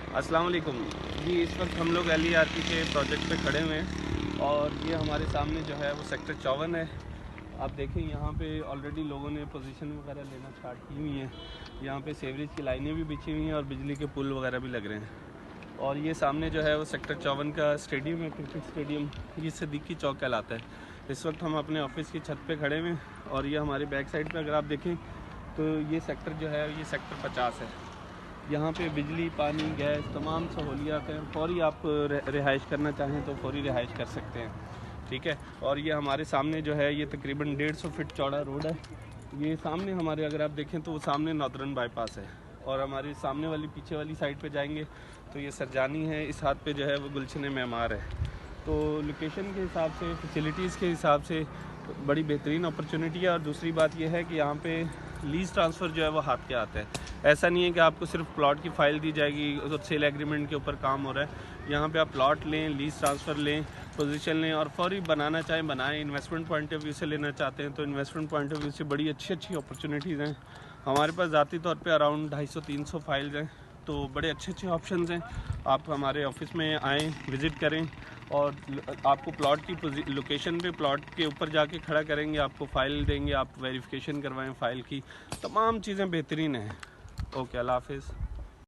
अस्सलाम वालेकुम जी। इस वक्त हम लोग LERP के प्रोजेक्ट पे खड़े हुए हैं और ये हमारे सामने जो है वो सेक्टर 54 है। आप देखें यहाँ पे ऑलरेडी लोगों ने पोजीशन वगैरह लेना स्टार्ट की हुई हैं। यहाँ पे सेवरेज की लाइनें भी बिछी हुई हैं और बिजली के पुल वगैरह भी लग रहे हैं। और ये सामने जो है वो सेक्टर 54 का स्टेडियम है, क्रिकेट स्टेडियम। ये सिद्दीकी चौक कहलाता है। इस वक्त हम अपने ऑफिस की छत पे खड़े हुए हैं और ये हमारे बैक साइड पे अगर आप देखें तो ये सेक्टर जो है ये सेक्टर 50 है। यहाँ पे बिजली, पानी, गैस तमाम सहूलियात हैं। फौरी आप रिहाइश करना चाहें तो फौरी रिहाइश कर सकते हैं, ठीक है। और ये हमारे सामने जो है ये तकरीबन 150 फीट चौड़ा रोड है। ये सामने हमारे अगर आप देखें तो वो सामने नॉर्दर्न बाईपास है और हमारी सामने वाली पीछे वाली साइड पे जाएंगे तो ये सरजानी है। इस हाथ पे जो है वो गुलशन मेमार है। तो लोकेशन के हिसाब से, फैसिलिटीज़ के हिसाब से बड़ी बेहतरीन अपॉर्चुनिटी है। और दूसरी बात यह है कि यहाँ पे लीज़ ट्रांसफ़र जो है वो हाथ के आता है। ऐसा नहीं है कि आपको सिर्फ प्लॉट की फ़ाइल दी जाएगी और सेल एग्रीमेंट के ऊपर काम हो रहा है। यहाँ पे आप प्लॉट लें, लीज़ ट्रांसफ़र लें, पोजीशन लें और फौरी बनाना चाहें बनाएं। इन्वेस्टमेंट पॉइंट ऑफ व्यू से लेना चाहते हैं तो इन्वेस्टमेंट पॉइंट ऑफ व्यू से बड़ी अच्छी अपॉर्चुनिटीज़ हैं। हमारे पास ज़ाती तौर पे अराउंड 250-300 फाइल्स हैं, तो बड़े अच्छे ऑप्शंस हैं। आप हमारे ऑफिस में आएँ, विज़िट करें और आपको प्लॉट की लोकेशन पे प्लॉट के ऊपर जाके खड़ा करेंगे, आपको फ़ाइल देंगे, आप वेरिफिकेशन करवाएं फ़ाइल की। तमाम चीज़ें बेहतरीन हैं। ओके, अल्लाह हाफ़िज़।